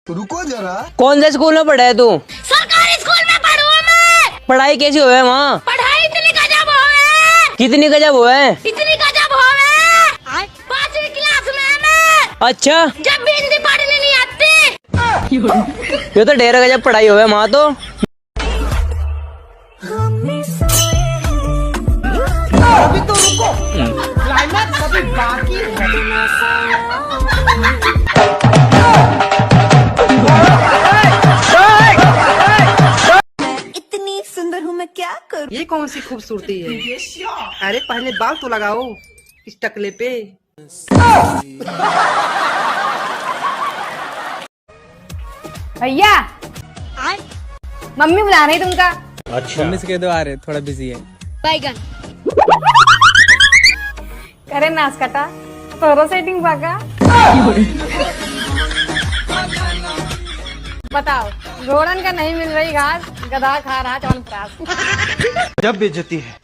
रुको जरा। कौन से स्कूल में पढ़ा है तू? सरकारी स्कूल में पढ़ूं मैं। पढ़ाई कैसी हुआ है वहाँ? पढ़ाई इतनी गजब होवे। कितनी गजब हुआ है? इतनी गजब होवे। 5वीं क्लास में मैं। अच्छा, जब भी हिंदी पढ़नी नहीं आती। ये तो ढेर गजब पढ़ाई हुआ है वहाँ तो। अभी तो रुको, क्लाइमैक्स अभी बाकी है। इतनी सुंदर हूँ मैं क्या करूँ। ये कौन सी खूबसूरती है? अरे पहले बाल तो लगाओ इस टकले पे। भैया मम्मी बुला रही तुमका। अच्छा, मम्मी से कह दो आ रहे, थोड़ा बिजी है। बैगन करे नाच कटा तोरो सेटिंग पाका। बताओ, घोड़न का नहीं मिल रही घास, गधा खा रहा च्यवनप्राश। जब बेइज्जती है।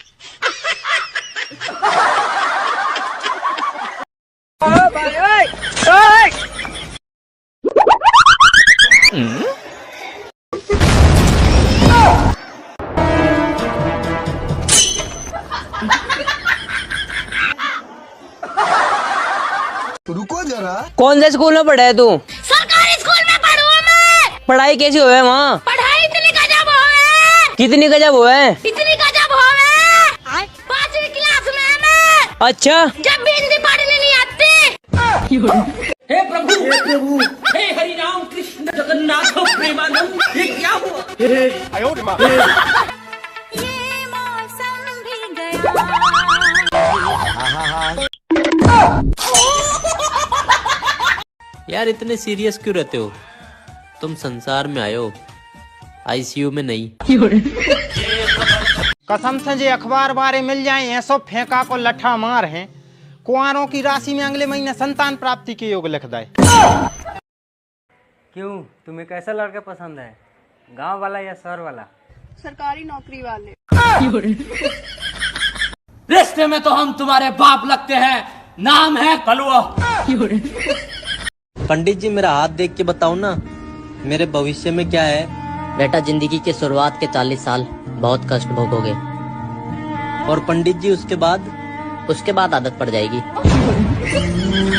रुको जरा। कौन से स्कूल में पढ़ा है तू? सरकारी स्कूल में पढ़ूं मैं। पढ़ाई कैसी हुआ है वहाँ? पढ़ाई इतनी गजब होवे। कितनी गजब हुआ है? इतनी गजब होवे। 5वीं क्लास में मैं। अच्छा, जब भी हिंदी पढ़नी नहीं आती। हे प्रभु, हे हरि राम कृष्ण जगन्नाथ प्रेमानंद, ये क्या हुआ? ये मौसम भी गया। यार इतने सीरियस क्यों रहते हो? तुम संसार में आए हो, आईसीयू में नहीं। कसम से जे अखबार बारे मिल जाए हैं सब फेंका को लठा मार हैं। कुंवारों की राशि में अगले महीने संतान प्राप्ति के योग लिख दे। क्यों, तुम्हें कैसा लड़का पसंद है, गांव वाला या शहर वाला? सरकारी नौकरी वाले। रिश्ते में तो हम तुम्हारे बाप लगते हैं, नाम है कलुआ। पंडित जी मेरा हाथ देख के बताओ ना, मेरे भविष्य में क्या है? बेटा, जिंदगी के शुरुआत के 40 साल बहुत कष्ट भोगोगे। और पंडित जी उसके बाद? उसके बाद आदत पड़ जाएगी।